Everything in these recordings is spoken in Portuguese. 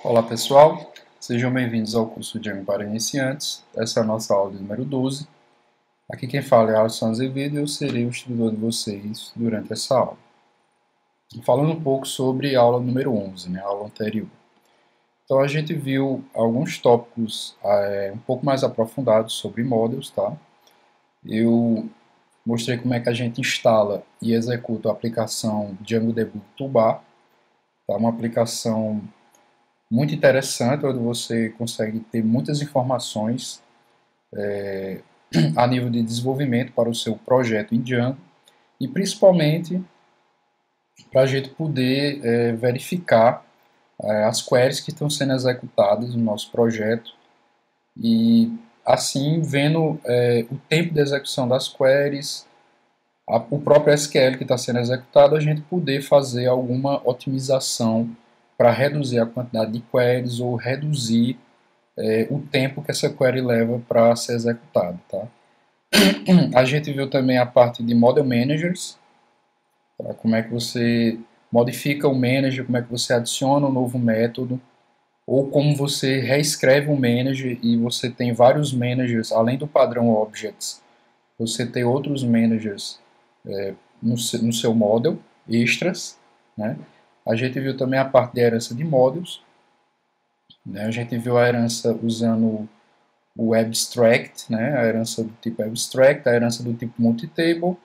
Olá pessoal, sejam bem-vindos ao curso Django para iniciantes. Essa é a nossa aula de número 12. Aqui quem fala é Alisson Azevedo e eu serei o instrutor de vocês durante essa aula. Falando um pouco sobre a aula número 11, a aula anterior. Então a gente viu alguns tópicos um pouco mais aprofundados sobre models, tá? Eu mostrei como é que a gente instala e executa a aplicação Django Debug Toolbar, tá? Uma aplicação muito interessante, onde você consegue ter muitas informações a nível de desenvolvimento para o seu projeto em Django e principalmente para a gente poder verificar as queries que estão sendo executadas no nosso projeto e assim vendo o tempo de execução das queries, o próprio SQL que está sendo executado, a gente poder fazer alguma otimização para reduzir a quantidade de queries ou reduzir o tempo que essa query leva para ser executada, tá? A gente viu também a parte de Model Managers, tá? Como é que você modifica o manager, como é que você adiciona um novo método, ou como você reescreve um manager e você tem vários managers, além do padrão Objects, você tem outros managers no seu model, extras, né? A gente viu também a parte de herança de models, né? A gente viu a herança usando o abstract, né? A herança do tipo abstract, a herança do tipo multitable,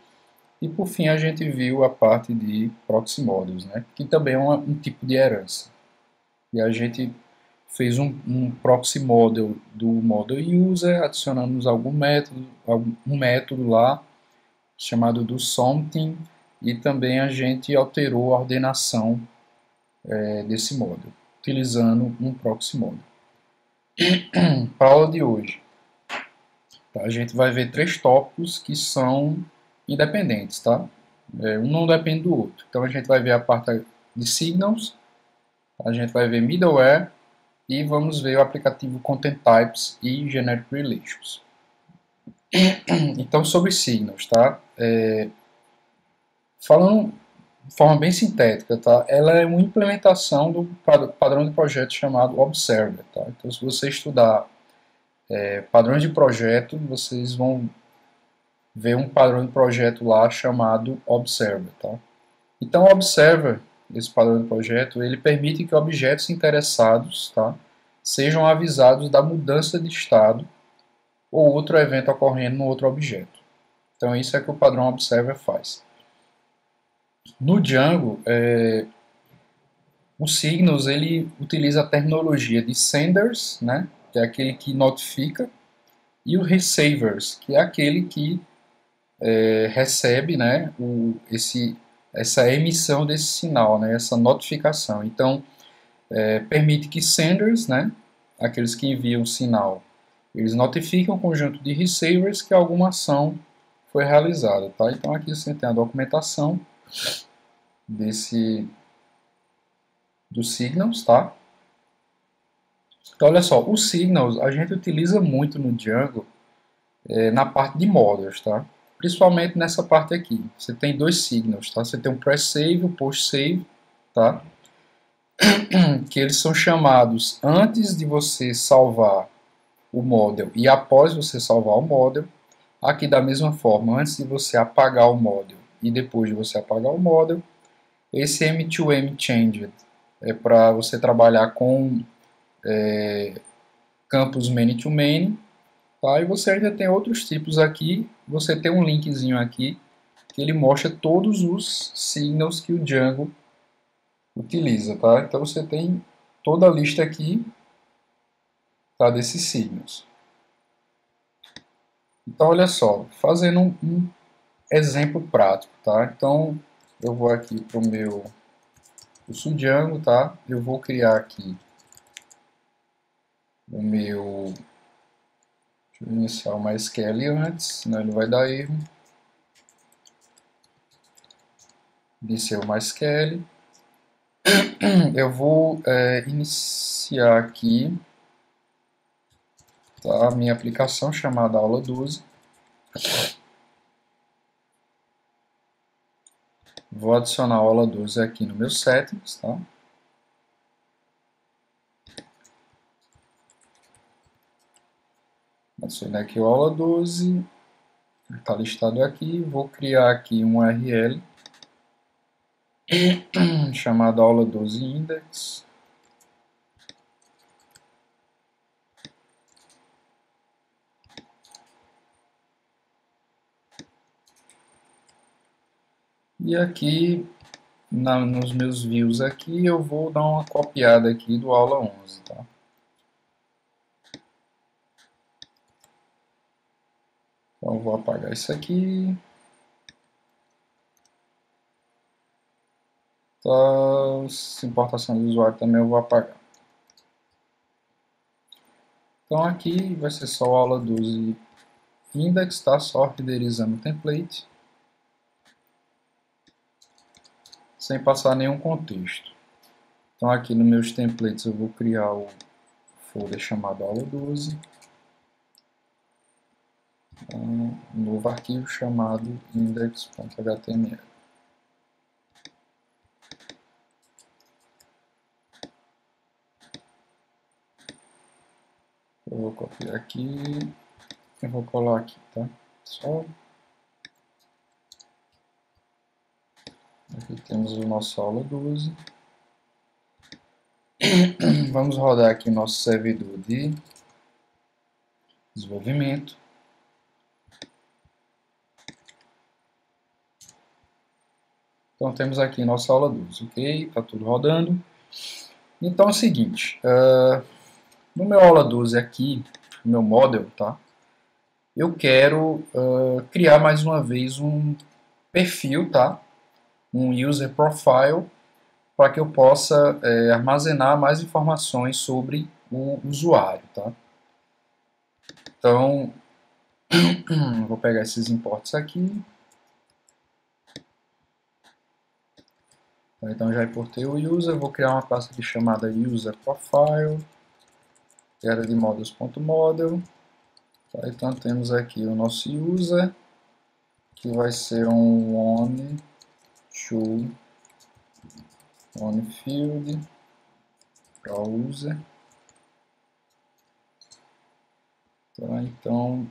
e por fim a gente viu a parte de proxy models, né? Que também é um tipo de herança. E a gente fez um proxy model do model user, adicionamos um método lá chamado do something, e também a gente alterou a ordenação desse model, utilizando um proxy model. Para a aula de hoje, tá? A gente vai ver três tópicos que são independentes, tá? Um não depende do outro. Então a gente vai ver a parte de signals, a gente vai ver middleware e vamos ver o aplicativo Content Types e Generic Relations. Então sobre signals, tá? Falando de forma bem sintética, tá? Ela é uma implementação do padrão de projeto chamado Observer, tá? Então se você estudar padrões de projeto, vocês vão ver um padrão de projeto lá chamado Observer, tá? Então, o Observer, esse padrão de projeto, ele permite que objetos interessados, tá, sejam avisados da mudança de estado ou outro evento ocorrendo no outro objeto. Então, isso é que o padrão Observer faz. No Django, o Signals ele utiliza a terminologia de senders, né, que é aquele que notifica, e o receivers, que é aquele que recebe, né, essa emissão desse sinal, né, essa notificação. Então, permite que senders, né, aqueles que enviam o sinal, eles notificam o conjunto de receivers que alguma ação foi realizada. Tá? Então, aqui você tem a documentação dos signals. Tá? Então, olha só, os signals a gente utiliza muito no Django na parte de models, tá? Principalmente nessa parte aqui. Você tem dois signals, tá? Você tem o pre-save e o post-save, tá? Que eles são chamados antes de você salvar o model e após você salvar o model. Aqui da mesma forma, antes de você apagar o model e depois de você apagar o model. Esse M2M Changed é para você trabalhar com campos many-to-many. Tá? E você ainda tem outros tipos aqui. Você tem um linkzinho aqui que ele mostra todos os signals que o Django utiliza. Tá? Então você tem toda a lista aqui, tá, desses signals. Então olha só, fazendo um exemplo prático. Tá? Então eu vou aqui para o meu Django, tá? Eu vou criar aqui o meu. Deixa eu iniciar o MySQL antes, senão ele vai dar erro. Iniciei o MySQL. Eu vou iniciar aqui, tá, a minha aplicação chamada aula 12. Vou adicionar a aula 12 aqui no meu settings, tá? Adicionei aqui o aula 12, está listado aqui, vou criar aqui um URL chamado aula 12 index. E aqui, nos meus views aqui, eu vou dar uma copiada aqui do aula 11, tá? Então eu vou apagar isso aqui. Então, importação do usuário também eu vou apagar. Então aqui vai ser só a aula 12 index, tá? Só renderizando o template, sem passar nenhum contexto. Então aqui nos meus templates eu vou criar o folder chamado aula 12, um novo arquivo chamado index.html. Eu vou copiar aqui, eu vou colar aqui, tá? Só aqui temos o nosso aula 12. Vamos rodar aqui o nosso servidor de desenvolvimento. Então temos aqui nossa aula 12, ok? Está tudo rodando. Então é o seguinte, no meu aula 12 aqui, no meu model, tá? Eu quero criar mais uma vez um perfil, tá? Um user profile, para que eu possa armazenar mais informações sobre o usuário, tá? Então, vou pegar esses imports aqui. Então já importei o user, vou criar uma classe aqui chamada user profile, que era de models.model. Tá, então temos aqui o nosso user, que vai ser um one field para o user. Tá, então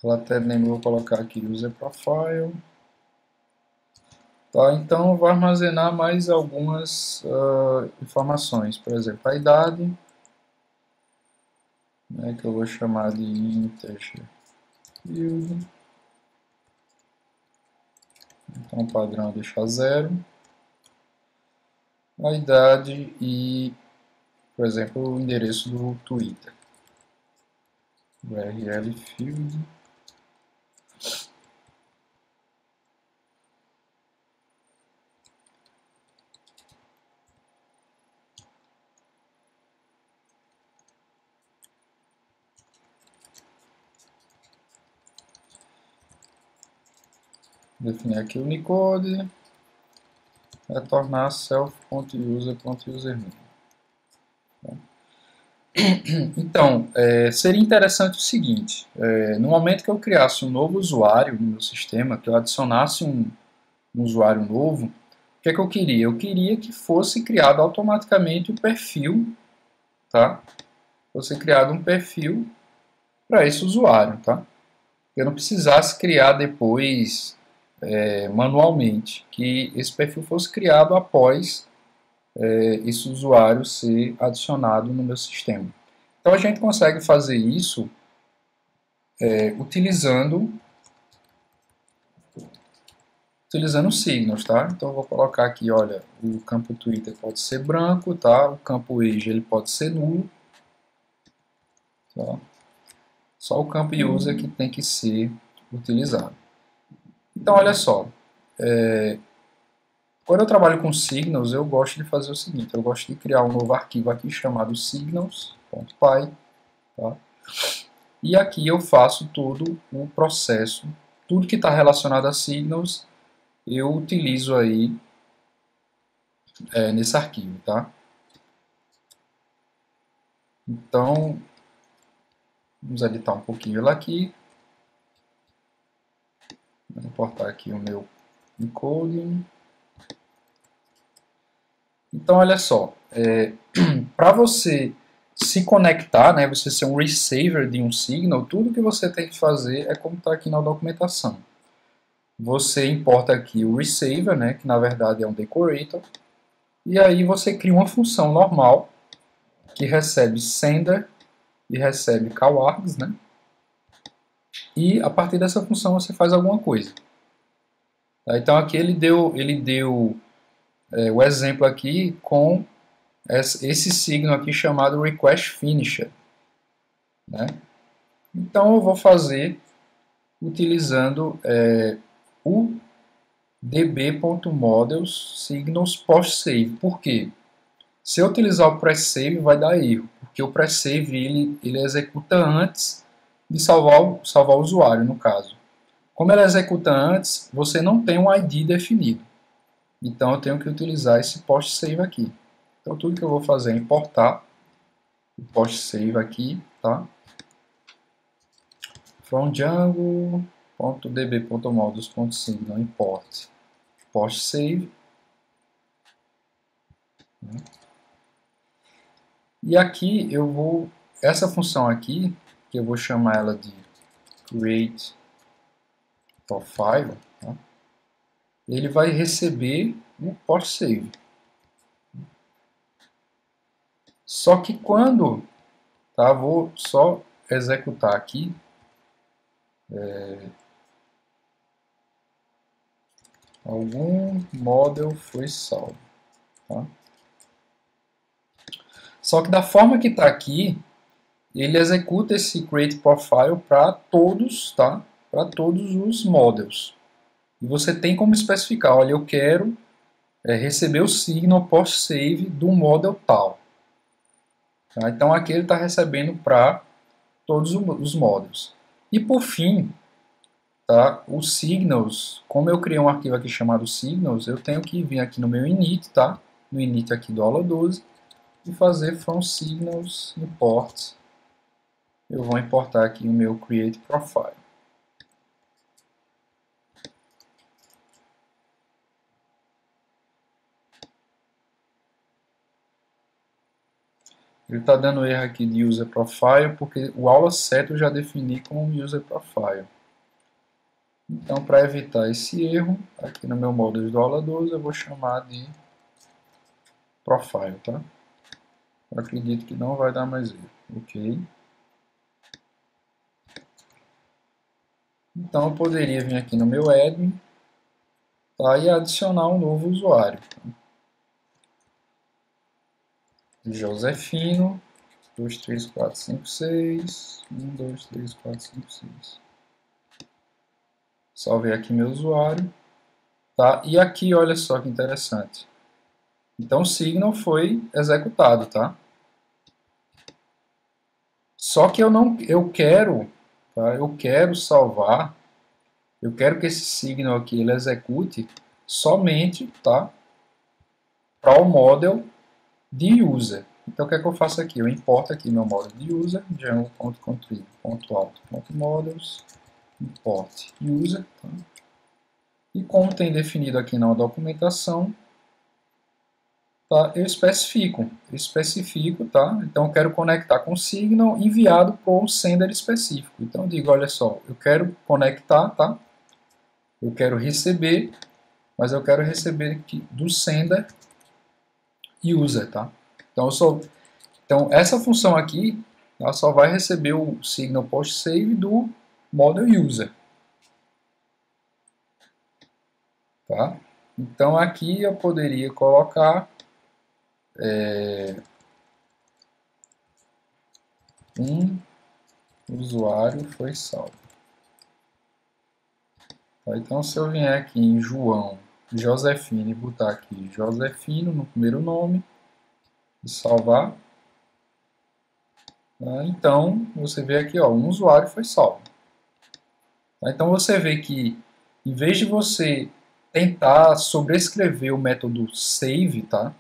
relatório name eu vou colocar aqui user profile. Tá, então eu vou armazenar mais algumas informações, por exemplo, a idade, né, que eu vou chamar de integer field. Então o padrão é deixar 0. A idade e, por exemplo, o endereço do Twitter. URL field. Definir aqui o Unicode, retornar self.user.username. Então, seria interessante o seguinte, no momento que eu criasse um novo usuário no meu sistema, que eu adicionasse um usuário novo, o que é que eu queria? Eu queria que fosse criado automaticamente o perfil, tá? Fosse criado um perfil para esse usuário, tá? Eu não precisasse criar depois manualmente, que esse perfil fosse criado após esse usuário ser adicionado no meu sistema. Então a gente consegue fazer isso utilizando signos, tá? Então eu vou colocar aqui, olha, o campo Twitter pode ser branco, tá? O campo age ele pode ser nulo, tá? Só o campo user que tem que ser utilizado. Então olha só, quando eu trabalho com signals, eu gosto de fazer o seguinte, eu gosto de criar um novo arquivo aqui chamado signals.py, tá? E aqui eu faço todo o processo, tudo que está relacionado a signals, eu utilizo aí nesse arquivo, tá? Então, vamos editar um pouquinho ele aqui. Vou importar aqui o meu encoding. Então, olha só, para você se conectar, né, você ser um receiver de um signal, tudo que você tem que fazer é como está aqui na documentação. Você importa aqui o receiver, né, que na verdade é um decorator, e aí você cria uma função normal que recebe sender e recebe cowards, né? E a partir dessa função você faz alguma coisa. Tá? Então aqui ele deu o exemplo aqui com esse signo aqui chamado request finisher, né? Então eu vou fazer utilizando o db.models signals post-save. Por quê? Se eu utilizar o pre-save vai dar erro, porque o pre-save ele executa antes de salvar o usuário, no caso. Como ele executa antes, você não tem um ID definido. Então eu tenho que utilizar esse post-save aqui. Então tudo que eu vou fazer é importar o post-save aqui, tá? From Django.db.models.signal import post-save. E aqui eu vou, essa função aqui, que eu vou chamar ela de create profile, tá? Ele vai receber o post-save. Só que quando, tá, vou só executar aqui, algum model foi salvo, tá? Só que da forma que está aqui, ele executa esse create profile para todos, tá? Para todos os models. E você tem como especificar, olha, eu quero receber o signal post-save do model tal. Tá? Então aqui ele está recebendo para todos os models. E por fim, tá? Os signals, como eu criei um arquivo aqui chamado signals, eu tenho que vir aqui no meu init, tá? No init aqui do aula 12 e fazer from signals import. Eu vou importar aqui o meu create profile. Ele está dando erro aqui de user profile porque o aula 7 eu já defini como user profile. Então, para evitar esse erro, aqui no meu módulo do aula 12 eu vou chamar de profile, tá? Eu acredito que não vai dar mais erro. Ok. Então, eu poderia vir aqui no meu admin, tá? E adicionar um novo usuário. Josefino, 2, 3, 4, 5, 6. 1, 2, 3, 4, 5, 6. Salvei aqui meu usuário. Tá? E aqui, olha só que interessante. Então, o signal foi executado, tá? Só que eu quero, tá? Eu quero salvar, eu quero que esse signal aqui ele execute somente, tá? Para o model de user. Então, o que é que eu faço aqui? Eu importo aqui meu model de user, django.contrib.auto.models, import user, tá? E como tem definido aqui na documentação, tá? Eu especifico, tá? Então eu quero conectar com o signal enviado para um sender específico. Então eu digo, olha só, eu quero conectar, tá? Eu quero receber, mas eu quero receber aqui do sender user, tá? Então essa função aqui, ela só vai receber o signal post save do model user, tá? Então aqui eu poderia colocar um usuário foi salvo. Tá? Então se eu vier aqui em João Josefino e botar aqui Josefino no primeiro nome e salvar, tá? Então você vê aqui, ó, um usuário foi salvo. Tá? Então você vê que em vez de você tentar sobrescrever o método save, tá,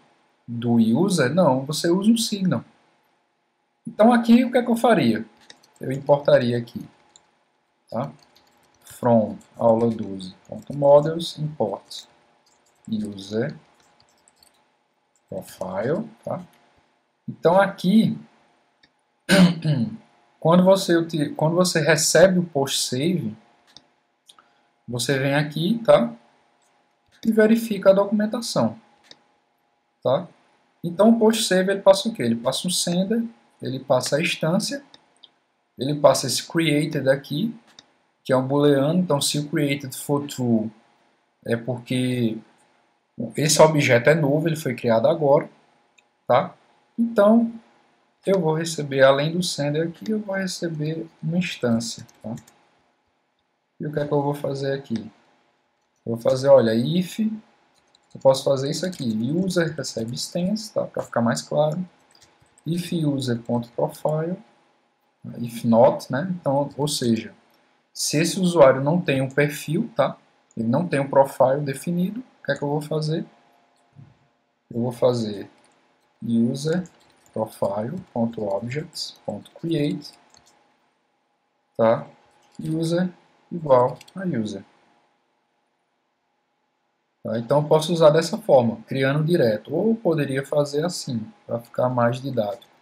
do user, não, você usa um signal. Então aqui o que é que eu faria? Eu importaria aqui, tá? From aula 12.models import user profile, tá? Então aqui, quando você recebe o post save, você vem aqui, tá? E verifica a documentação, tá? Então o post save ele passa o quê? Ele passa um sender, ele passa a instância, ele passa esse created aqui, que é um booleano. Então se o created for true, é porque esse objeto é novo, ele foi criado agora, tá? Então eu vou receber, além do sender aqui, eu vou receber uma instância, tá? E o que é que eu vou fazer aqui? Eu vou fazer, olha, if, eu posso fazer isso aqui, user recebe instance, tá? Para ficar mais claro. If user.profile, if not, né? Então, ou seja, se esse usuário não tem um perfil, tá? Ele não tem um profile definido, o que é que eu vou fazer? Eu vou fazer user profile.objects.create, tá? User igual a user. Tá? Então eu posso usar dessa forma, criando direto. Ou eu poderia fazer assim, para ficar mais didático.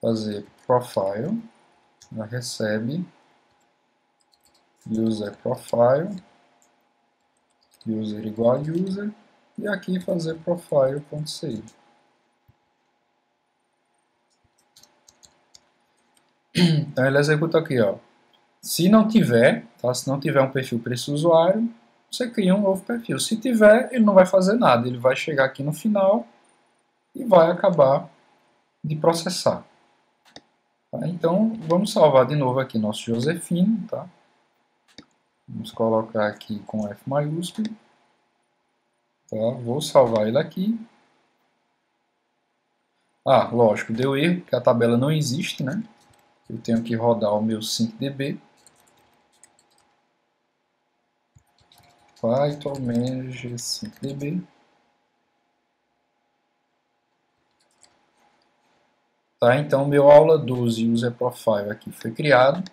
Fazer profile, recebe user profile, user igual a user, e aqui fazer profile.save. Então ele executa aqui, ó. Se não tiver, tá? Se não tiver um perfil para esse usuário, você cria um novo perfil. Se tiver, ele não vai fazer nada. Ele vai chegar aqui no final e vai acabar de processar. Tá? Então, vamos salvar de novo aqui nosso Josefino. Tá? Vamos colocar aqui com F maiúsculo. Tá? Vou salvar ele aqui. Ah, lógico, deu erro, porque a tabela não existe, né? Eu tenho que rodar o meu 5DB. Python manage 5DB. Tá, então, meu aula 12 user profile aqui foi criado.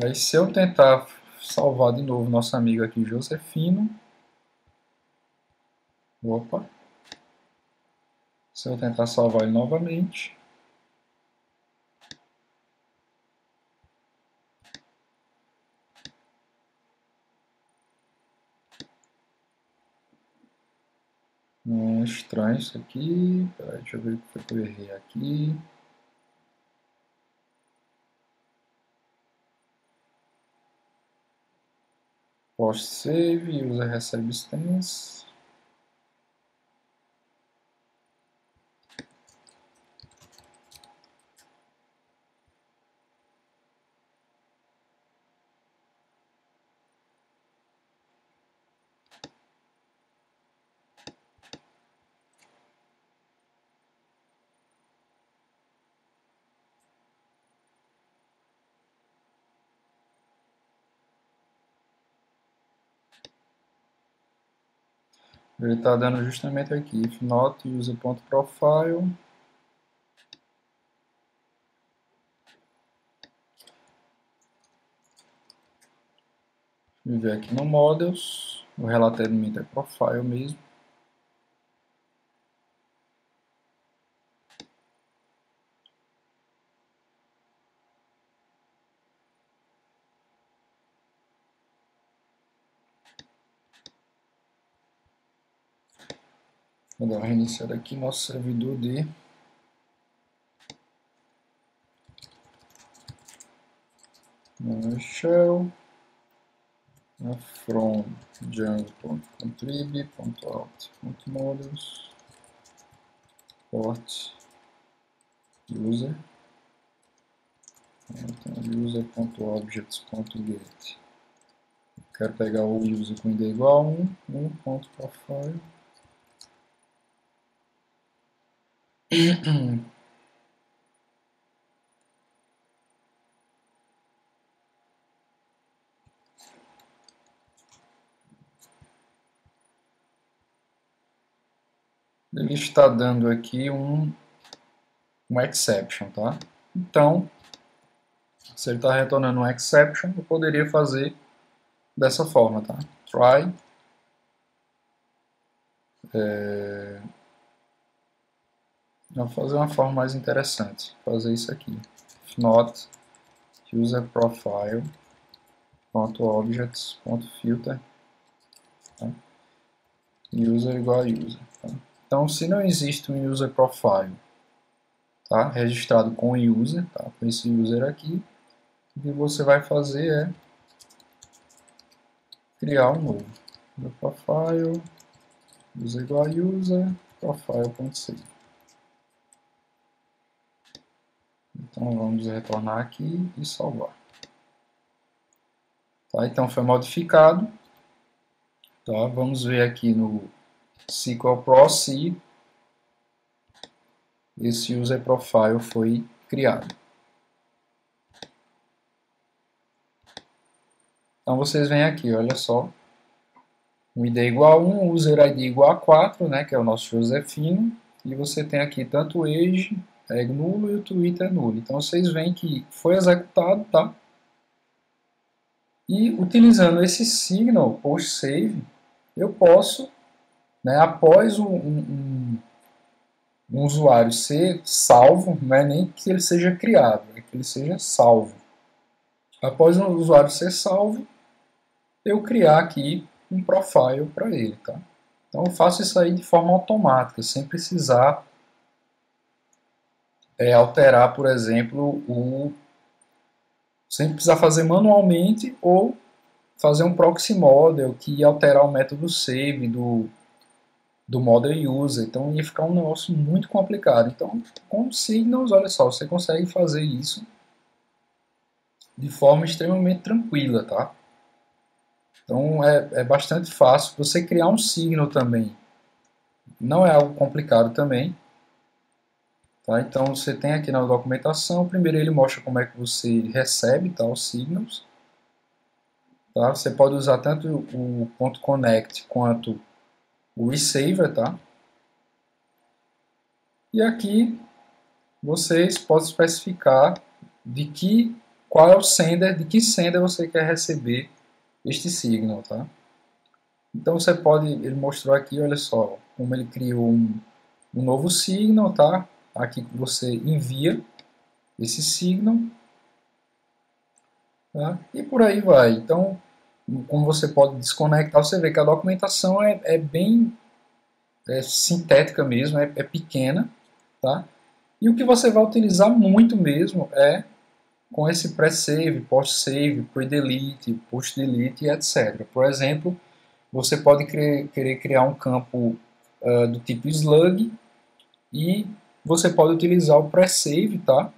Aí, se eu tentar salvar de novo nosso amigo aqui, Josefino. Opa. Se eu tentar salvar ele novamente. Estranho isso aqui. Peraí, deixa eu ver o que foi que eu errei aqui. Post save, user recebe instance. Ele está dando justamente aqui, if not user.profile. Vou ver aqui no models, o relatório é profile mesmo. Vou dar uma reiniciada aqui no nosso servidor de shell from django.contrib.out.models port user user.objects.get. Quero pegar o user com id igual a 1.profile. Ele está dando aqui um exception, tá? Então, se ele está retornando um exception, eu poderia fazer dessa forma, tá? Try Vou fazer uma forma mais interessante. Fazer isso aqui. Not user profile .objects.filter, tá? User igual a user, tá? Então, se não existe um user profile, tá, registrado com user, tá, com esse user aqui, o que você vai fazer é criar um novo. User profile, user igual a user, profile.save. Então vamos retornar aqui e salvar. Tá, então foi modificado. Tá, vamos ver aqui no SQL Pro se esse user profile foi criado. Então vocês vêm aqui, olha só. O ID igual a 1, user ID igual a 4, né, que é o nosso Josefino. E você tem aqui tanto o age é nulo e o Twitter é nulo. Então vocês veem que foi executado, tá? E utilizando esse signal post save, eu posso, né, após um usuário ser salvo, não é nem que ele seja criado, é que ele seja salvo. Após um usuário ser salvo, eu criar aqui um profile para ele, tá? Então eu faço isso aí de forma automática, sem precisar alterar, por exemplo, sem precisar fazer manualmente ou fazer um proxy model que ia alterar o método save do model user. Então ia ficar um negócio muito complicado. Então com Signals, olha só, você consegue fazer isso de forma extremamente tranquila, tá? Então é bastante fácil. Você criar um signal também não é algo complicado também. Tá? Então você tem aqui na documentação, primeiro ele mostra como é que você recebe, tá, os signals. Tá? Você pode usar tanto o .connect quanto o receiver, tá? E aqui vocês podem especificar qual é o sender, de que sender você quer receber este signal, tá? Então você pode, ele mostrou aqui, olha só, como ele criou um novo signal, tá? Aqui você envia esse signal, tá? E por aí vai. Então, como você pode desconectar, você vê que a documentação é bem sintética mesmo, é pequena, tá? E o que você vai utilizar muito mesmo é com esse pre-save, post-save, pre-delete, post-delete, etc. Por exemplo, você pode querer criar um campo do tipo slug e você pode utilizar o pre-save, tá?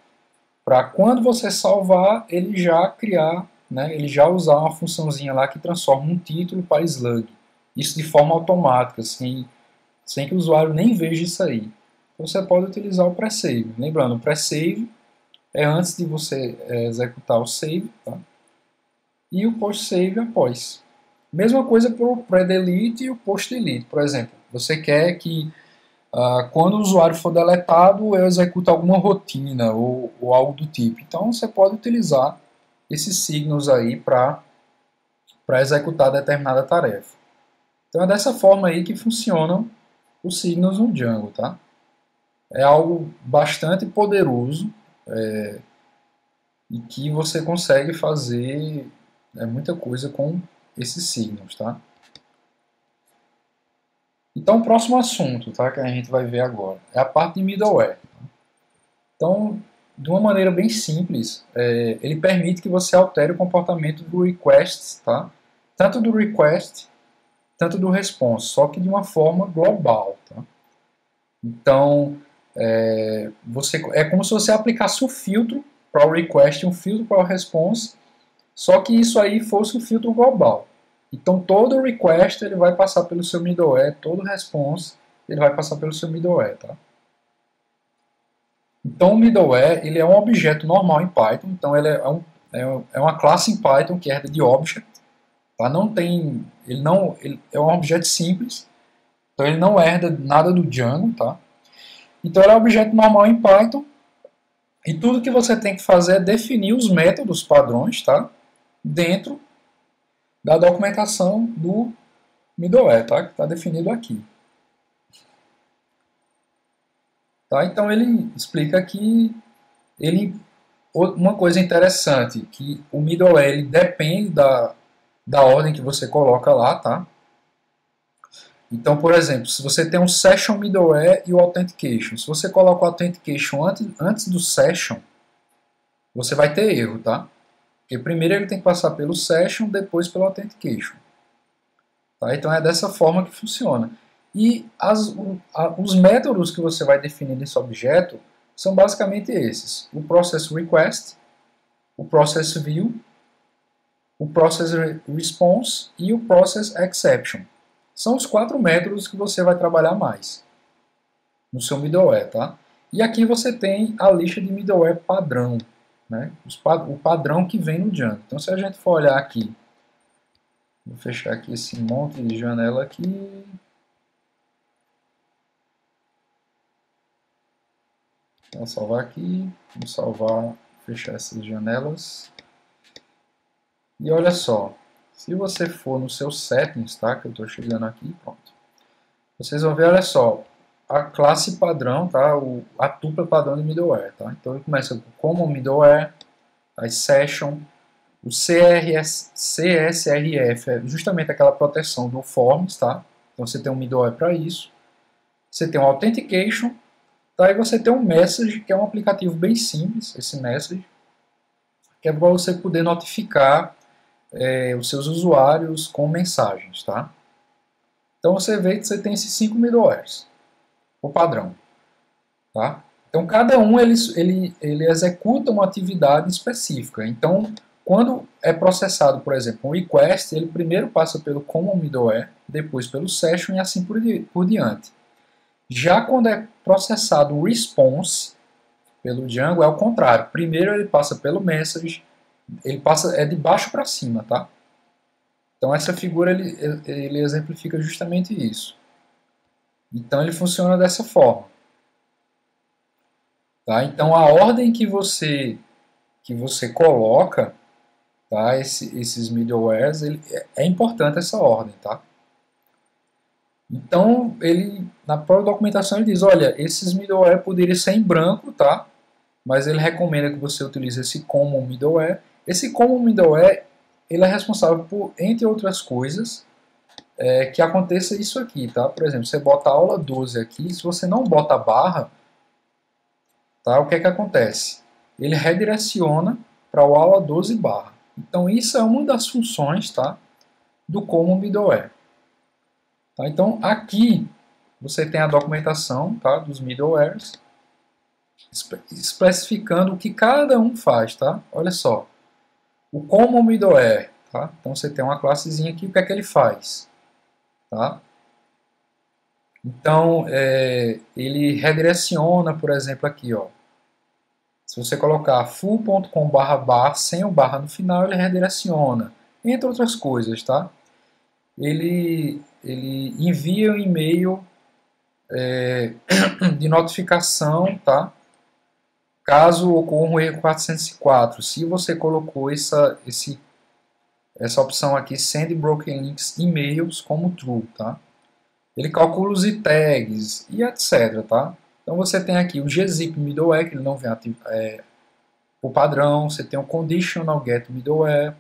Para quando você salvar, ele já criar, né? Ele já usar uma funçãozinha lá que transforma um título para slug. Isso de forma automática, sem que o usuário nem veja isso aí. Então, você pode utilizar o pre-save. Lembrando, o pre-save é antes de você executar o save, tá? E o post-save após. Mesma coisa para o pre-delete e o post-delete. Por exemplo, você quer que quando o usuário for deletado, eu execute alguma rotina ou algo do tipo. Então você pode utilizar esses signals aí para executar determinada tarefa. Então é dessa forma aí que funcionam os signals no Django, tá? É algo bastante poderoso e que você consegue fazer muita coisa com esses signals, tá? Então o próximo assunto, tá, que a gente vai ver agora é a parte de middleware. Então, de uma maneira bem simples, ele permite que você altere o comportamento do request, tá? Tanto do request, tanto do response, só que de uma forma global, tá? Então, é como se você aplicasse um filtro para o request e um filtro para o response, só que isso aí fosse um filtro global. Então, todo request ele vai passar pelo seu middleware, todo response ele vai passar pelo seu middleware, tá? Então, o middleware ele é um objeto normal em Python, então ele é uma classe em Python que herda de object, tá? Ele é um objeto simples, então ele não herda nada do Django, tá? Então, ele é um objeto normal em Python, e tudo que você tem que fazer é definir os métodos padrões, tá? Dentro da documentação do middleware, tá? Que está definido aqui. Tá? Então ele explica aqui, uma coisa interessante, que o middleware ele depende da ordem que você coloca lá, tá? Então, por exemplo, se você tem um session middleware e o authentication, se você coloca o authentication antes do session, você vai ter erro, tá? Porque primeiro ele tem que passar pelo session, depois pelo authentication. Tá? Então é dessa forma que funciona. E os métodos que você vai definir nesse objeto são basicamente esses: o process request, o process view, o process response e o process exception. São os 4 métodos que você vai trabalhar mais no seu middleware, tá? E aqui você tem a lista de middleware padrão, né? O padrão que vem no Django. Então, se a gente for olhar aqui, vou fechar aqui esse monte de janela aqui. Vou salvar aqui, vamos salvar, fechar essas janelas. E olha só, se você for no seu settings, tá? Que eu estou chegando aqui, pronto. Vocês vão ver, olha só, a classe padrão, tá? A tupla padrão de middleware, tá? Então ele começa com common middleware, as session, o CSRF é justamente aquela proteção do forms, tá? Então você tem um middleware para isso. Você tem um authentication, tá? E você tem um message, que é um aplicativo bem simples, esse message, que é para você poder notificar os seus usuários com mensagens, tá? Então você vê que você tem esses 5 middlewares, o padrão, tá? Então cada um ele executa uma atividade específica. Então quando é processado, por exemplo, um request, ele primeiro passa pelo common middleware, depois pelo session e assim por diante. Já quando é processado um response pelo Django, é o contrário. Primeiro ele passa pelo message, ele passa de baixo para cima, tá? Então essa figura ele exemplifica justamente isso. Então ele funciona dessa forma. Tá? Então a ordem que você coloca, tá? Esses middlewares, é importante essa ordem, tá? Então ele na própria documentação ele diz, olha, esses middleware poderiam ser em branco, tá? Mas ele recomenda que você utilize esse common middleware. Esse common middleware ele é responsável por, entre outras coisas, que aconteça isso aqui, tá? Por exemplo, você bota a aula 12 aqui, se você não bota a barra, tá? O que é que acontece? Ele redireciona para o aula 12 barra. Então isso é uma das funções, tá? Do common middleware. Tá? Então aqui você tem a documentação, tá? Dos middlewares, especificando o que cada um faz, tá? Olha só. O common middleware, tá? Então você tem uma classezinha aqui, o que é que ele faz? Tá? Então, ele redireciona, por exemplo, aqui, ó. Se você colocar full.com/bar sem o barra no final, ele redireciona, entre outras coisas, tá? Ele envia um e-mail de notificação, tá? Caso ocorra um erro 404, se você colocou essa opção aqui, Send Broken Links e-mails como True, tá? Ele calcula os tags e etc, tá? Então você tem aqui o gzip middleware, que ele não vem o padrão, você tem o conditional get middleware,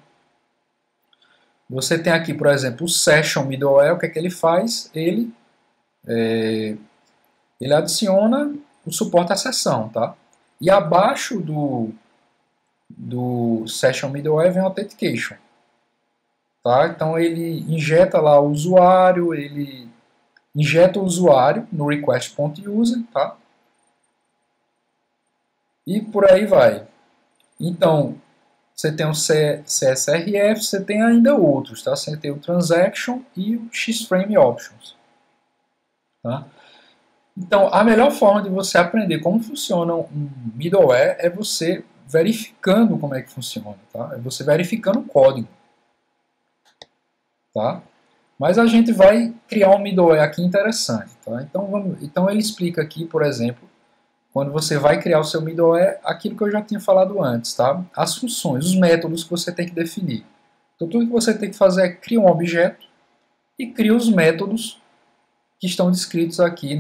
você tem aqui, por exemplo, o session middleware, o que é que ele faz? Ele adiciona o suporte à sessão, tá? E abaixo do session middleware vem o authentication. Tá? Então ele injeta lá o usuário, ele injeta o usuário no request.user, tá? E por aí vai. Então, você tem o CSRF, você tem ainda outros, tá? Você tem o Transaction e o X-Frame Options. Tá? Então, a melhor forma de você aprender como funciona um middleware é você verificando como é que funciona, tá? É você verificando o código. Tá? Mas a gente vai criar um middleware aqui interessante. Tá? Então ele explica aqui, por exemplo, quando você vai criar o seu middleware, aquilo que eu já tinha falado antes, tá? As funções, os métodos que você tem que definir. Então tudo que você tem que fazer é criar um objeto e criar os métodos que estão descritos aqui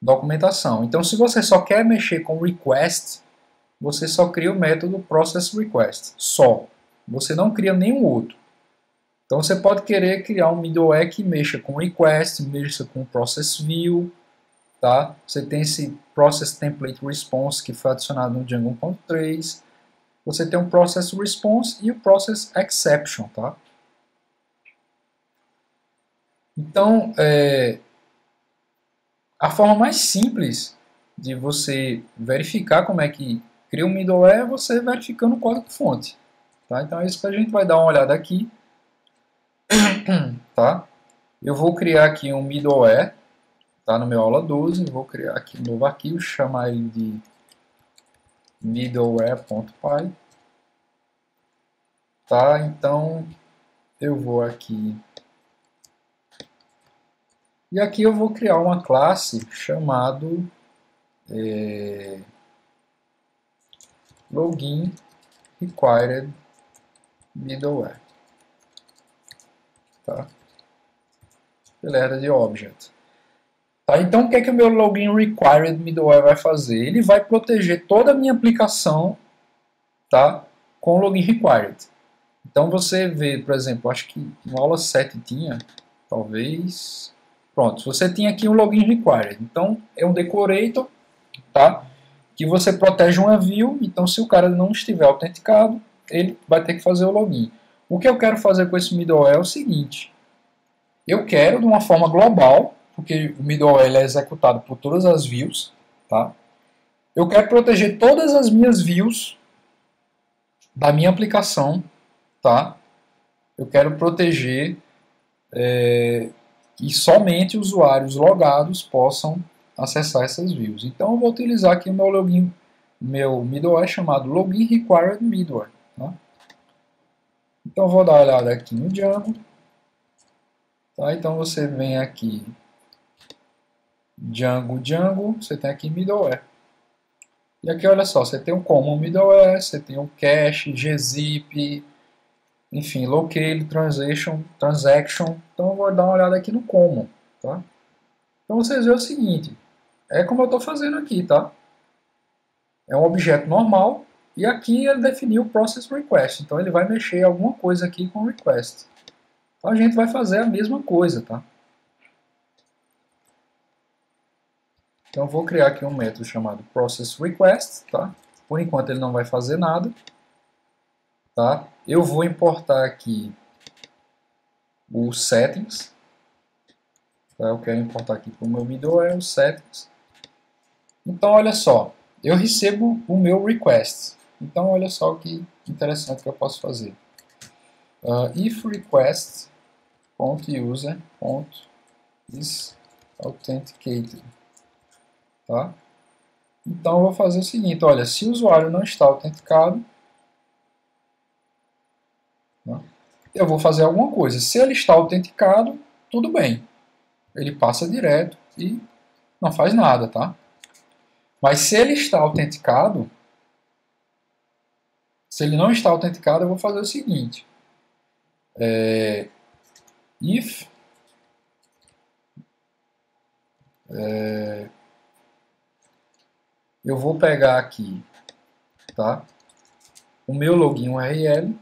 documentação. Então, se você só quer mexer com request, você só cria o método processRequest, só. Você não cria nenhum outro. Então, você pode querer criar um middleware que mexa com request, mexa com processView, tá? Você tem esse process template response que foi adicionado no Django 1.3. Você tem um process response e o process exception, tá? Então, a forma mais simples de você verificar como é que cria um middleware é você verificando o código-fonte. Tá? Então é isso que a gente vai dar uma olhada aqui. Tá? Eu vou criar aqui um middleware, tá? No meu aula 12, vou criar aqui um novo arquivo, chamar ele de middleware.py. Tá? Então eu vou aqui e aqui eu vou criar uma classe chamado login required middleware. Tá? Ele era de object. Tá? Então, o que é que o meu login required middleware vai fazer? Ele vai proteger toda a minha aplicação, tá, com o login required. Então, você vê, por exemplo, acho que na aula 7 tinha, talvez... Pronto, você tinha aqui um login required. Então, é um decorator, tá, que você protege uma view. Então, se o cara não estiver autenticado, ele vai ter que fazer o login. O que eu quero fazer com esse middleware é o seguinte. Eu quero, de uma forma global, porque o middleware é executado por todas as views, tá? Eu quero proteger todas as minhas views da minha aplicação, tá? Eu quero proteger que somente usuários logados possam acessar essas views. Então eu vou utilizar aqui o meu login, meu middleware chamado login required middleware, tá? Então eu vou dar uma olhada aqui no Django, tá? Então você vem aqui Django, você tem aqui middleware. E aqui, olha só, você tem o common middleware, você tem o cache, gzip, enfim, locale, transaction. Então eu vou dar uma olhada aqui no common, tá? Então vocês veem o seguinte, é como eu estou fazendo aqui, tá? É um objeto normal e aqui ele definiu o process request. Então ele vai mexer alguma coisa aqui com o request. Então a gente vai fazer a mesma coisa, tá? Então eu vou criar aqui um método chamado processRequest, tá? Por enquanto ele não vai fazer nada, tá? Eu vou importar aqui o settings, tá? Eu quero importar aqui para o meu middleware o settings. Então olha só, eu recebo o meu request. Então olha só que interessante que eu posso fazer. If request.user.is authenticated, tá? Então eu vou fazer o seguinte, olha, se o usuário não está autenticado, tá? Eu vou fazer alguma coisa. Se ele está autenticado, tudo bem. Ele passa direto e não faz nada, tá? Mas se ele está autenticado, se ele não está autenticado, eu vou fazer o seguinte. If eu vou pegar aqui, tá? O meu login URL,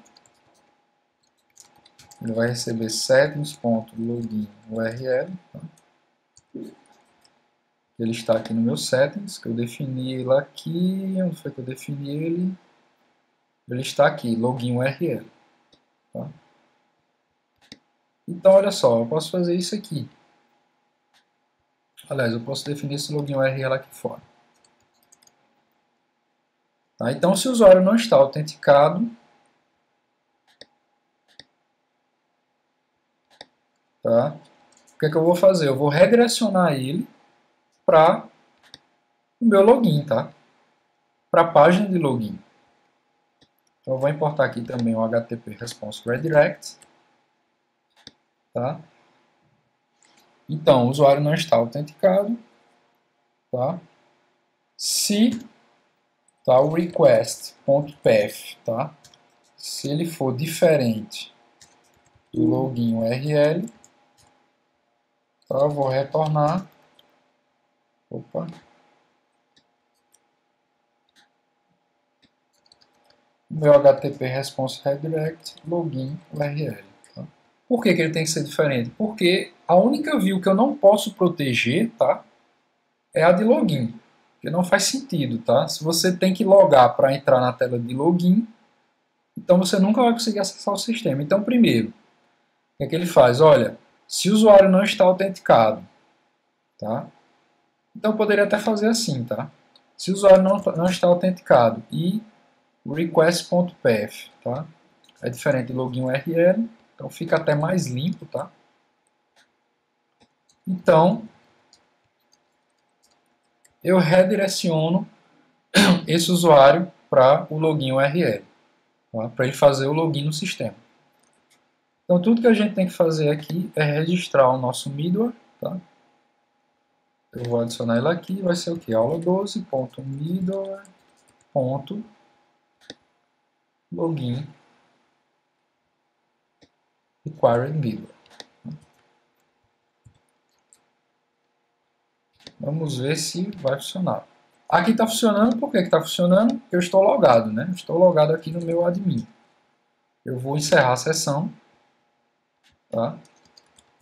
ele vai receber settings.login URL, tá? Ele está aqui no meu settings, que eu defini ele aqui, onde foi que eu defini ele? Ele está aqui, login URL, tá? Então, olha só, eu posso fazer isso aqui. Aliás, eu posso definir esse login URL aqui fora. Tá? Então, se o usuário não está autenticado, tá? O que é que eu vou fazer? Eu vou redirecionar ele para o meu login, tá? Para a página de login. Então, eu vou importar aqui também o HTTP Response Redirect, tá? Então, o usuário não está autenticado, tá? Se tá, o request.path, tá? Se ele for diferente do login URL, tá? Eu vou retornar Opa. Meu HTTP Response Redirect Login URL. Tá? Por que ele tem que ser diferente? Porque a única view que eu não posso proteger, tá, é a de login. Que não faz sentido, tá? Se você tem que logar para entrar na tela de login, então você nunca vai conseguir acessar o sistema. Então, primeiro, o que é que ele faz? Olha, se o usuário não está autenticado, tá? Então eu poderia até fazer assim, tá? Se o usuário não está autenticado e request.path, tá? É diferente de login URL, então fica até mais limpo, tá? Então, eu redireciono esse usuário para o login URL, tá? Para ele fazer o login no sistema. Então, tudo que a gente tem que fazer aqui é registrar o nosso middleware, tá? Eu vou adicionar ele aqui, vai ser o que? Aula 12.middleware.login required middleware. Vamos ver se vai funcionar. Aqui está funcionando, por que está funcionando? Porque eu estou logado, né? Estou logado aqui no meu admin. Eu vou encerrar a sessão, tá?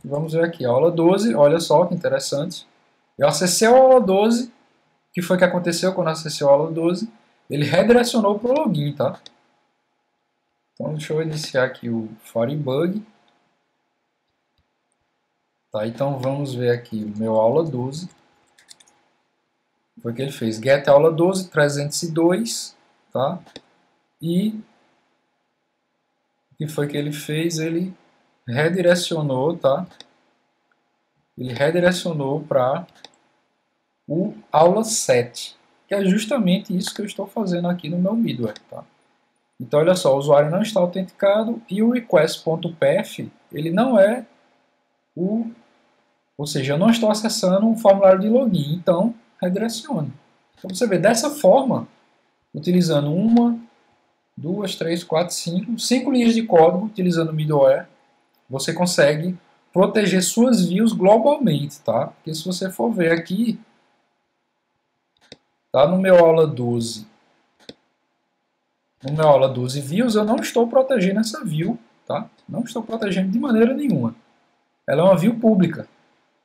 E vamos ver aqui, aula 12, olha só que interessante. Eu acessei a aula 12, o que foi que aconteceu quando eu acessei a aula 12? Ele redirecionou para o login, tá? Então deixa eu iniciar aqui o Firebug. Tá, então vamos ver aqui o meu aula 12. Foi o que ele fez, get aula 12, 302, tá? E o que foi que ele fez? Ele redirecionou, tá? Ele redirecionou para o aula 7, que é justamente isso que eu estou fazendo aqui no meu middleware, tá? Então, olha só, o usuário não está autenticado e o request.path, ele não é ou seja, eu não estou acessando um formulário de login, então redirecione. Então, você vê, dessa forma, utilizando uma, duas, três, quatro, cinco linhas de código, utilizando o middleware, você consegue proteger suas views globalmente, tá? Porque se você for ver aqui, tá no meu aula 12, no meu aula 12 views, eu não estou protegendo essa view, tá? Não estou protegendo de maneira nenhuma. Ela é uma view pública.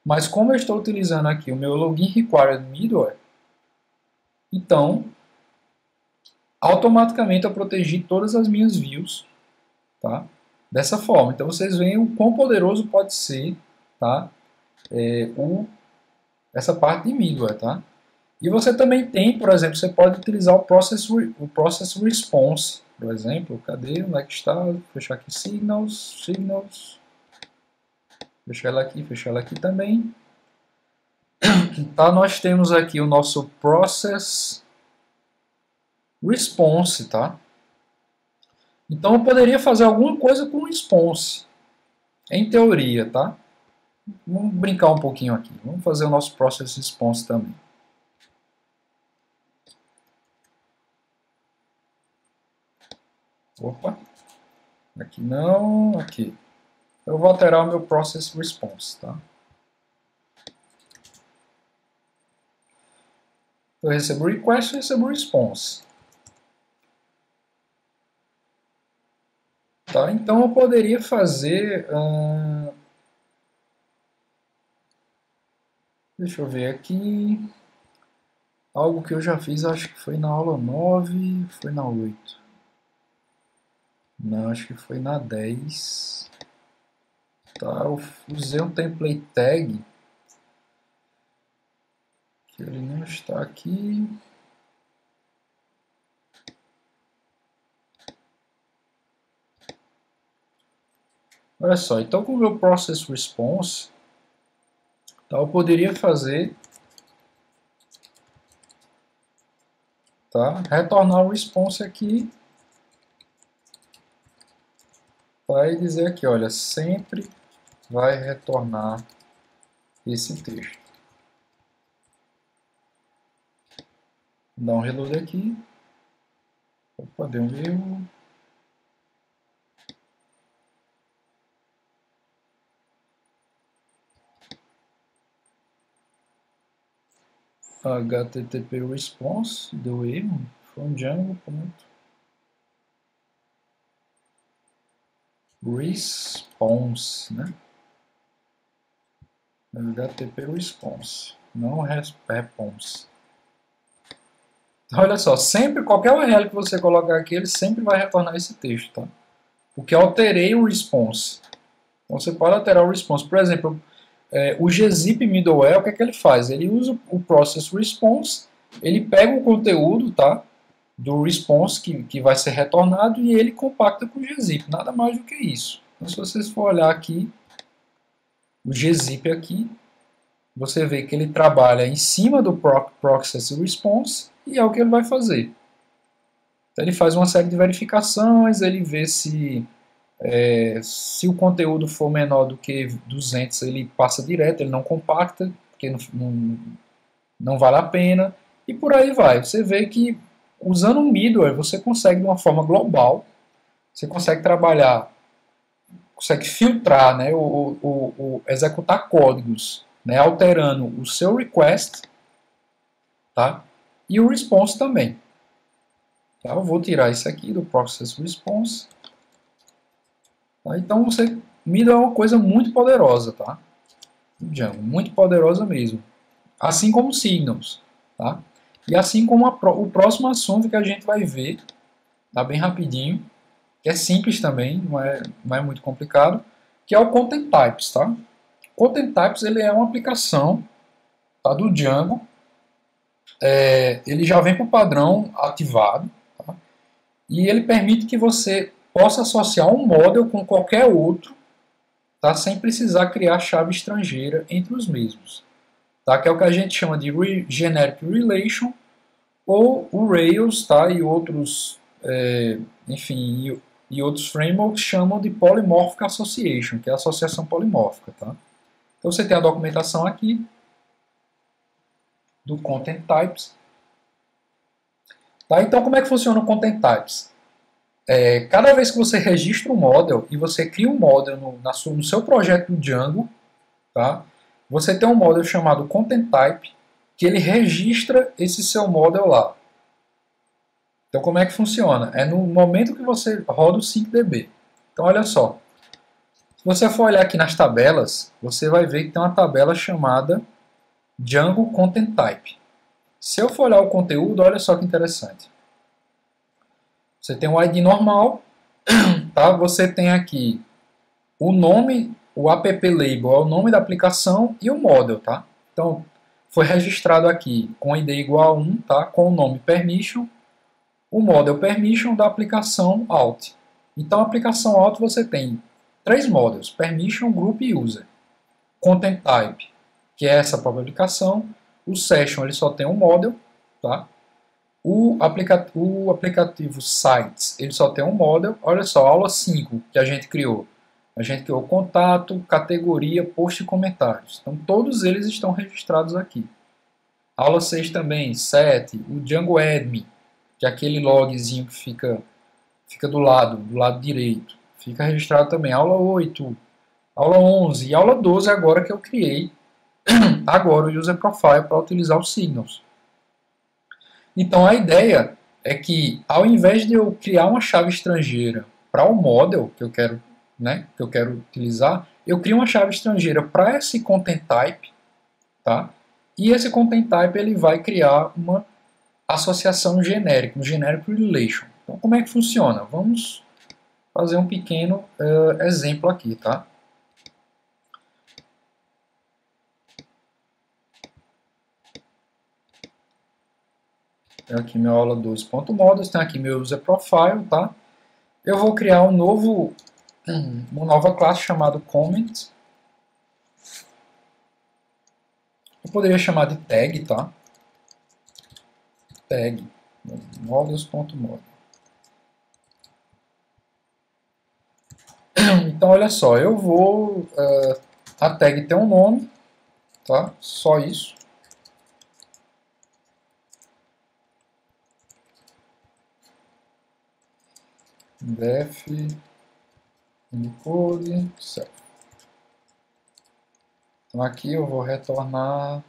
Mas como eu estou utilizando aqui o meu login required middleware, então automaticamente eu protegi todas as minhas views, tá? Dessa forma. Então vocês veem o quão poderoso pode ser, tá? Essa parte de middleware, tá? E você também tem, por exemplo, você pode utilizar o process response, por exemplo. Cadê? Onde é que está? Vou fechar aqui signals. Fechar ela aqui também. Tá, nós temos aqui o nosso process response, tá? Então eu poderia fazer alguma coisa com o response, em teoria, tá? Vamos brincar um pouquinho aqui. Vamos fazer o nosso process response também. Opa, aqui não, aqui. Eu vou alterar o meu process response, tá? Eu recebo request e recebo response. Tá? Então eu poderia fazer... deixa eu ver aqui... Algo que eu já fiz, acho que foi na aula 9, foi na 8. Não, acho que foi na 10. Tá, eu usei um template tag, que ele não está aqui. Olha só, então com o meu process response, tá, eu poderia fazer, tá, retornar o response aqui, tá, e dizer aqui, olha, sempre vai retornar esse texto. Vou dar um reload aqui. Opa, deu um erro. HTTP response, deu erro, from Django, response, né? HTTP response, não response. Então, olha só, sempre, qualquer URL que você colocar aqui, ele sempre vai retornar esse texto, tá? Porque eu alterei o response. Então, você pode alterar o response. Por exemplo, o gzip middleware, o que é que ele faz? Ele usa o process response, ele pega o conteúdo, tá, do response que vai ser retornado e ele compacta com o gzip, nada mais do que isso. Então, se vocês for olhar aqui, o gzip aqui, você vê que ele trabalha em cima do process response e é o que ele vai fazer. Então, ele faz uma série de verificações, ele vê se o conteúdo for menor do que 200, ele passa direto, ele não compacta, porque não vale a pena, e por aí vai. Você vê que usando o middleware você consegue de uma forma global, você consegue trabalhar, consegue filtrar, né, executar códigos, né, alterando o seu request, tá, e o response também. Tá, eu vou tirar isso aqui do process response. Tá, então você middle é uma coisa muito poderosa, tá? Django, muito poderosa mesmo. Assim como Signals, tá? E assim como o próximo assunto que a gente vai ver, tá bem rapidinho, que é simples também, não é muito complicado, que é o Content Types, tá? Content Types ele é uma aplicação, tá, do Django, ele já vem com o padrão ativado, tá? E ele permite que você possa associar um model com qualquer outro, tá, sem precisar criar chave estrangeira entre os mesmos. Tá, que é o que a gente chama de Generic Relation, ou o Rails, tá, e outros, enfim, e outros frameworks chamam de Polymorphic Association, que é a associação polimórfica. Tá? Então você tem a documentação aqui do Content Types. Tá? Então como é que funciona o Content Types? Cada vez que você registra um model e você cria um model no seu projeto do Django, tá? Você tem um model chamado Content Type, que ele registra esse seu model lá. Então, como é que funciona? É no momento que você roda o SyncDB. Então, olha só. Se você for olhar aqui nas tabelas, você vai ver que tem uma tabela chamada Django Content Type. Se eu for olhar o conteúdo, olha só que interessante. Você tem o ID normal, tá? Você tem aqui o nome, o app label é o nome da aplicação e o model, tá? Então, foi registrado aqui com ID igual a 1, tá? Com o nome permission, o model permission da aplicação alt. Então, a aplicação alt você tem três models, permission, group e user. Content type, que é essa própria aplicação. O session ele só tem um model, tá? O aplicativo sites ele só tem um model. Olha só, aula 5 que a gente criou. A gente criou contato, categoria, post e comentários. Então, todos eles estão registrados aqui. Aula 6 também, 7, o Django Admin, que é aquele logzinho que fica do lado direito. Fica registrado também. Aula 8, aula 11 e aula 12 agora que eu criei agora o User Profile para utilizar os Signals. Então a ideia é que ao invés de eu criar uma chave estrangeira para o model que eu quero, né, que eu quero utilizar, eu crio uma chave estrangeira para esse content type, tá? E esse content type ele vai criar uma associação genérica, um generic relation. Então como é que funciona? Vamos fazer um pequeno exemplo aqui, tá? Tenho aqui minha aula 12.models, tenho aqui meu user profile, tá? Eu vou criar uma nova classe chamada comment. Eu poderia chamar de tag, tá? Tag, models.model. Então, olha só, eu vou... a tag tem um nome, tá? Só isso. def unicode self. Então aqui eu vou retornar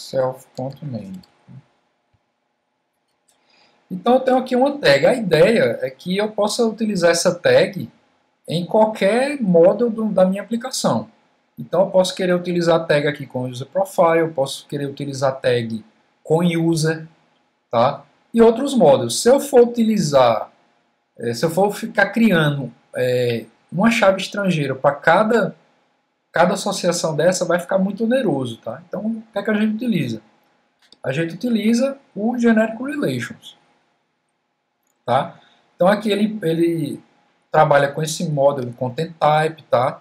self.name. Então eu tenho aqui uma tag. A ideia é que eu possa utilizar essa tag em qualquer módulo da minha aplicação. Então eu posso querer utilizar a tag aqui com user profile, eu posso querer utilizar a tag com user, tá? E outros módulos. Se eu for utilizar, se eu for ficar criando uma chave estrangeira para cada associação dessa, vai ficar muito oneroso, tá? Então o que é que a gente utiliza? A gente utiliza o Generic Relations, tá? Então aqui ele trabalha com esse módulo Content Type, tá?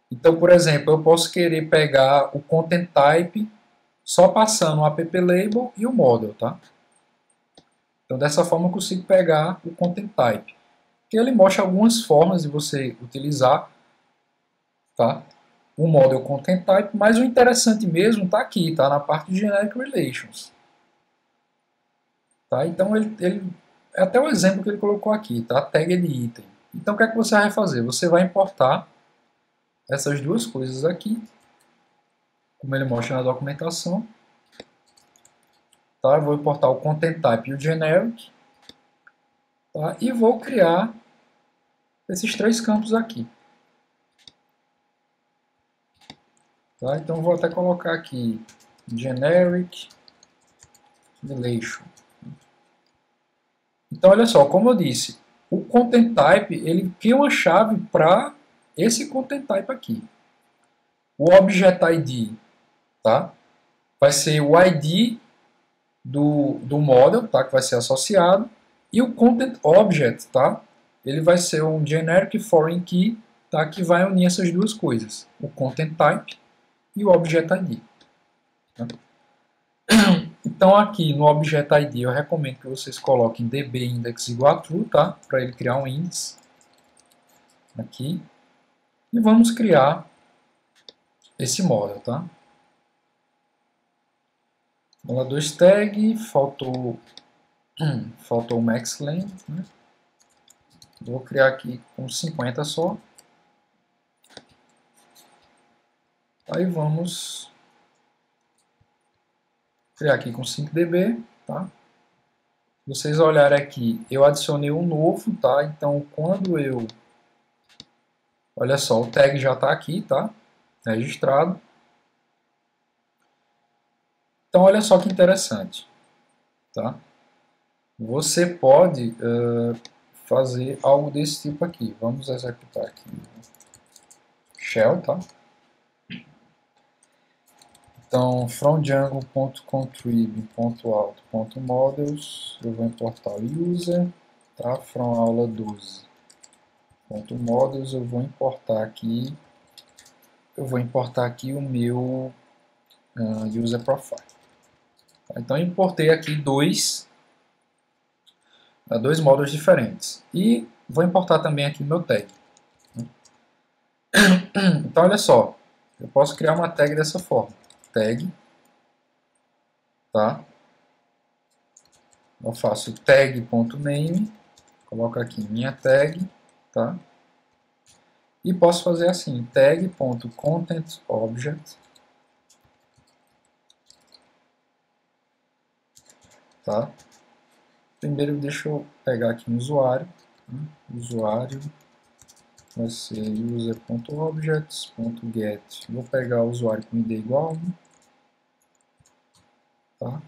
Então, por exemplo, eu posso querer pegar o Content Type só passando o app label e o model, tá? Então, dessa forma eu consigo pegar o Content Type. Que ele mostra algumas formas de você utilizar, tá? O model Content Type, mas o interessante mesmo está aqui, tá? Na parte de Generic Relations. Tá? Então, ele é até o exemplo que ele colocou aqui, tá? Tag de item. Então, o que é que você vai fazer? Você vai importar essas duas coisas aqui, como ele mostra na documentação. Tá? Eu vou importar o Content Type e o Generic. Tá? E vou criar esses três campos aqui. Tá? Então, vou até colocar aqui Generic Relation. Então, olha só, como eu disse, o Content Type ele cria uma chave para esse Content Type aqui. O Object ID, tá? Vai ser o ID do model, tá? Que vai ser associado. E o Content Object, tá? Ele vai ser um Generic Foreign Key, tá? Que vai unir essas duas coisas. O Content Type e o Object ID. Tá? Então aqui no Object ID eu recomendo que vocês coloquem db index igual a true, tá? Para ele criar um índice aqui. E vamos criar esse model, tá? Vamos lá, 2 tag, faltou o max length, né? Vou criar aqui com 50 só. Aí vamos criar aqui com 5dB, tá? Se vocês olharem aqui, eu adicionei um novo, tá? Então, quando eu... Olha só, o tag já está aqui, tá? Registrado. Então, olha só que interessante, tá? Você pode fazer algo desse tipo aqui. Vamos executar aqui shell, tá? Então, from django.contrib.auto.models, eu vou importar o user, tá? From aula 12.models, eu vou importar aqui o meu user profile. Tá? Então, eu importei aqui dois módulos diferentes. E vou importar também aqui o meu tag. Então, olha só, eu posso criar uma tag dessa forma. Tag, tá? Eu faço tag.name, coloco aqui minha tag, tá? E posso fazer assim, tag.contentObject, tá? Primeiro deixa eu pegar aqui um usuário, né? Usuário vai ser user.objects.get. Vou pegar o usuário com id igual a 1, tá?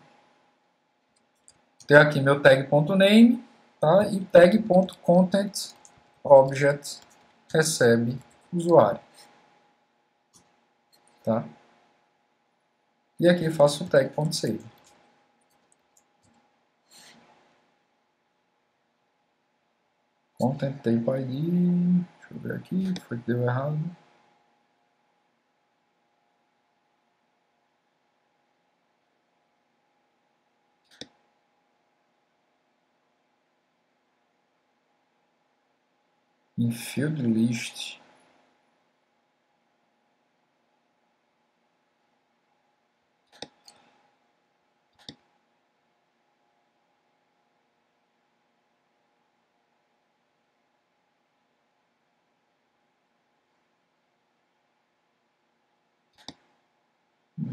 Tenho aqui meu tag.name, tá? E tag.contentObject recebe usuário, tá? E aqui faço o tag.save. Content Type ID, deixa eu ver aqui, foi que deu errado. Em field list,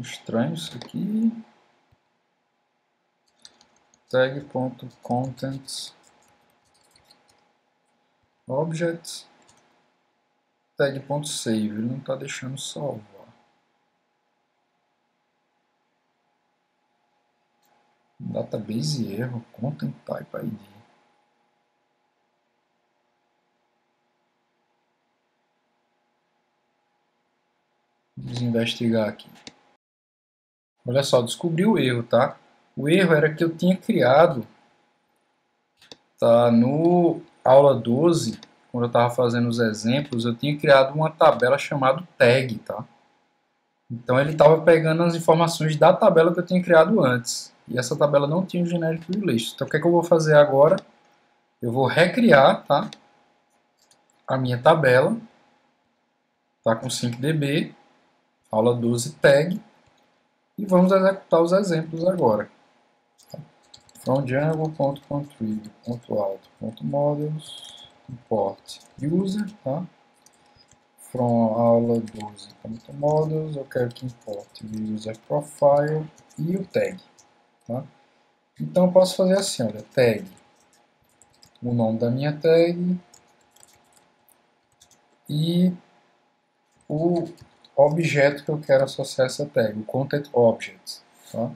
Estranho isso aqui. Tag.contents object tag.save, ele não está deixando salvar. Database erro, content type ID. Vamos investigar aqui. Olha só, descobri o erro, tá? O erro era que eu tinha criado, tá? No aula 12, quando eu estava fazendo os exemplos, eu tinha criado uma tabela chamada tag, tá? Então ele estava pegando as informações da tabela que eu tinha criado antes. E essa tabela não tinha o generic relation. Então o que é que eu vou fazer agora? Eu vou recriar, tá? A minha tabela, tá? Com 5db, aula 12 tag, e vamos executar os exemplos agora. Tá? From Django.contrib.auto.models import user, tá? From aula 12.models, eu quero que importe o user profile e o tag. Tá? Então eu posso fazer assim, olha, tag, o nome da minha tag e o objeto que eu quero associar essa tag, o content object. Tá?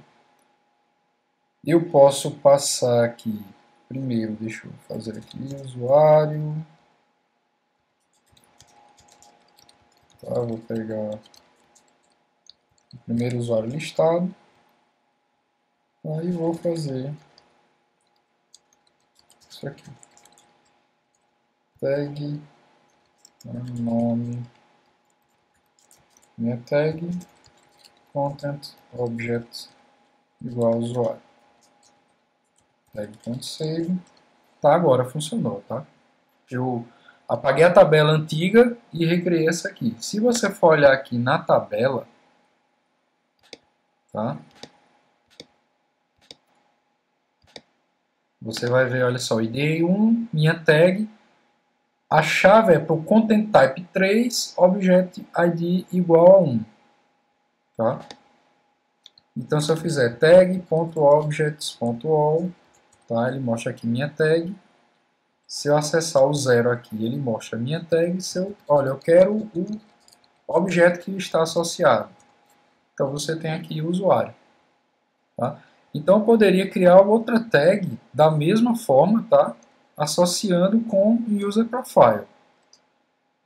Eu posso passar aqui, primeiro, deixa eu fazer aqui, usuário, tá? Vou pegar o primeiro usuário listado, aí vou fazer isso aqui, tag, nome, minha tag, content object igual ao usuário. Tag.save. Tá, agora funcionou, tá? Eu apaguei a tabela antiga e recriei essa aqui. Se você for olhar aqui na tabela, tá? Você vai ver, olha só, id1, minha tag, a chave é para o content type 3, object id igual a 1, tá? Então se eu fizer tag.objects.all, tá? Ele mostra aqui minha tag. Se eu acessar o 0 aqui, ele mostra a minha tag. Olha, eu quero o objeto que está associado. Então você tem aqui o usuário. Tá? Então eu poderia criar outra tag da mesma forma, tá? Associando com o user profile.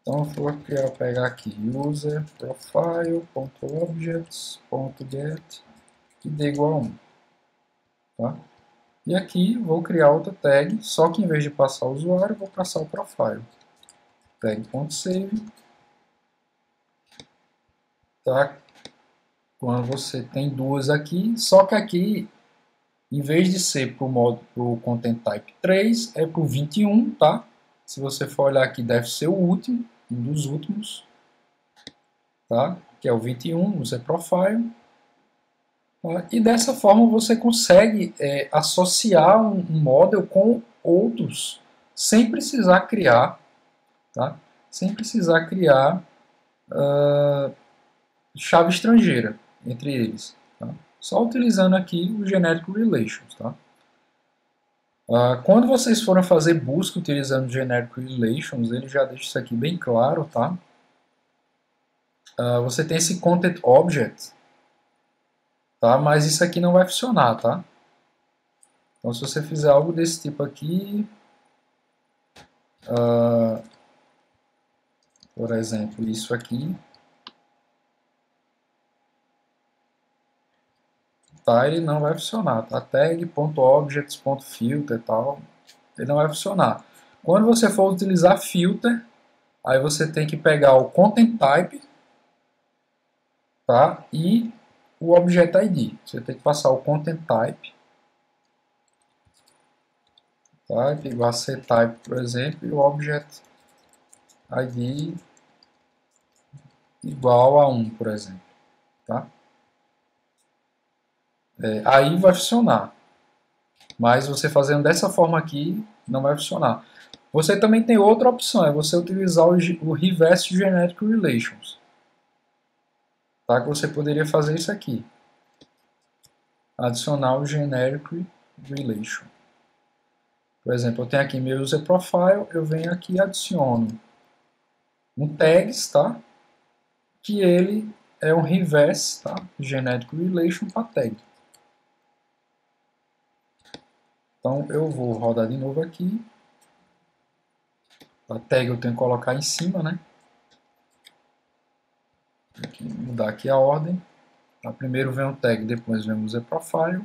Então eu vou pegar aqui user profile.objects.get e dê igual a 1. Tá? E aqui vou criar outra tag, só que em vez de passar o usuário, vou passar o profile. Tag.save. Tá? Quando você tem duas aqui, só que aqui, em vez de ser para o content type 3, é para o 21, tá? Se você for olhar aqui, deve ser o último, um dos últimos, tá? Que é o 21, user profile. Tá? E dessa forma você consegue associar um model com outros, sem precisar criar, tá? Sem precisar criar chave estrangeira entre eles. Tá? Só utilizando aqui o generic relations. Tá? Quando vocês forem fazer busca utilizando generic relations, ele já deixa isso aqui bem claro. Tá? Você tem esse content object, tá? Mas isso aqui não vai funcionar. Tá? Então, se você fizer algo desse tipo aqui, por exemplo, isso aqui, tá? Ele não vai funcionar, tá? Tag.objects.filter e tal, ele não vai funcionar. Quando você for utilizar filter, aí você tem que pegar o content type, tá? E o object ID. Você tem que passar o content type, tá? Igual a ctype, por exemplo, e o object ID igual a 1, por exemplo, tá? Aí vai funcionar. Mas você fazendo dessa forma aqui, não vai funcionar. Você também tem outra opção, é você utilizar o Reverse Generic Relations. tá? Que você poderia fazer isso aqui. Adicionar o Generic Relation. Por exemplo, eu tenho aqui meu User Profile, eu venho aqui e adiciono um tags, tá? Que ele é um reverse, tá? Generic Relation para tag. Então eu vou rodar de novo aqui. A tag eu tenho que colocar em cima, né? Tem que mudar aqui a ordem. Então, primeiro vem o tag, depois vem o User Profile.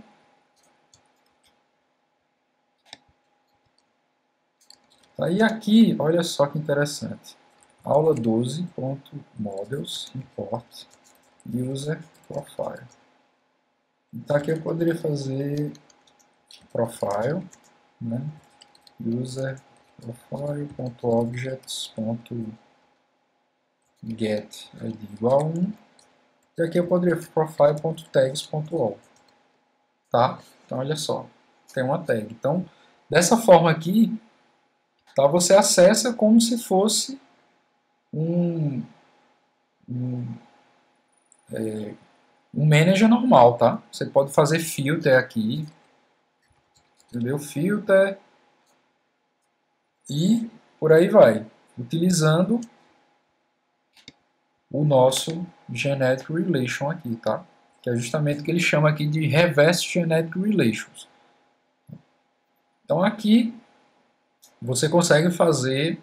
E aqui, olha só que interessante. Aula 12.models import user profile. Então aqui eu poderia fazer profile, né? User profile.objects.get id igual a 1. E aqui eu poderia profile.tags.all. Tá? Então olha só, tem uma tag. Então dessa forma aqui, tá, você acessa como se fosse um manager normal, tá? Você pode fazer filter aqui, entendeu? Filter e por aí vai, utilizando o nosso Genetic Relation aqui, tá? Que é justamente o que ele chama aqui de Reverse Genetic Relations. Então aqui você consegue fazer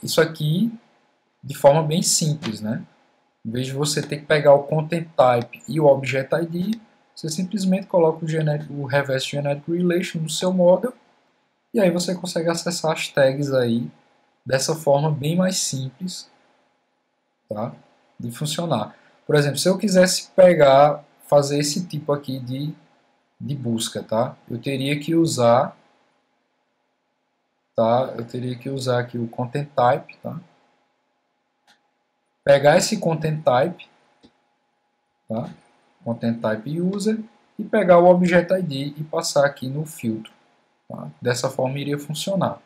isso aqui de forma bem simples, né? Em vez de você ter que pegar o Content Type e o Object ID, você simplesmente coloca o Reverse Genetic Relation no seu model e aí você consegue acessar as tags aí dessa forma bem mais simples, tá, de funcionar. Por exemplo, se eu quisesse fazer esse tipo aqui de busca, tá, eu teria que usar, aqui o Content Type, tá, pegar esse Content Type, tá, Content Type User, e pegar o Object ID e passar aqui no filtro. Tá? Dessa forma iria funcionar.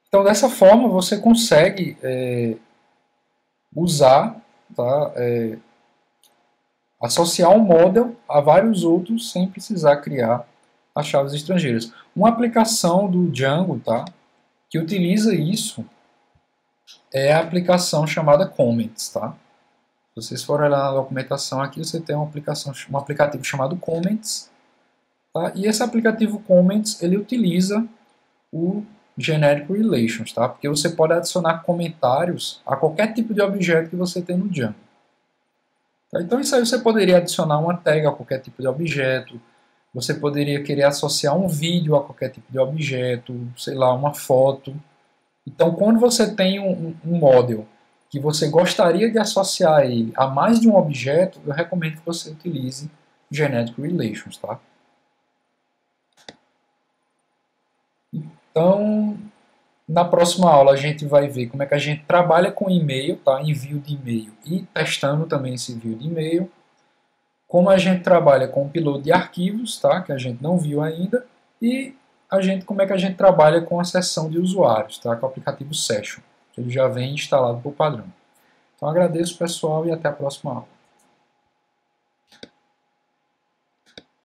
Então, dessa forma, você consegue usar, tá, associar um model a vários outros sem precisar criar as chaves estrangeiras. Uma aplicação do Django, tá, que utiliza isso é a aplicação chamada Comments. Tá? Se vocês forem olhar na documentação aqui, você tem um aplicativo chamado Comments. Tá? E esse aplicativo Comments ele utiliza o Generic Relations, tá? Porque você pode adicionar comentários a qualquer tipo de objeto que você tem no Django. Tá? Então isso aí você poderia adicionar uma tag a qualquer tipo de objeto, você poderia querer associar um vídeo a qualquer tipo de objeto, sei lá, uma foto. Então quando você tem um model que você gostaria de associar ele a mais de um objeto, eu recomendo que você utilize Generic Relations, tá? Então, na próxima aula a gente vai ver como é que a gente trabalha com e-mail, tá? Envio de e-mail e testando também esse envio de e-mail. Como a gente trabalha com upload de arquivos, tá? Que a gente não viu ainda. E como é que a gente trabalha com a seção de usuários, tá? Com o aplicativo Session, que ele já vem instalado por padrão. Então agradeço pessoal e até a próxima aula.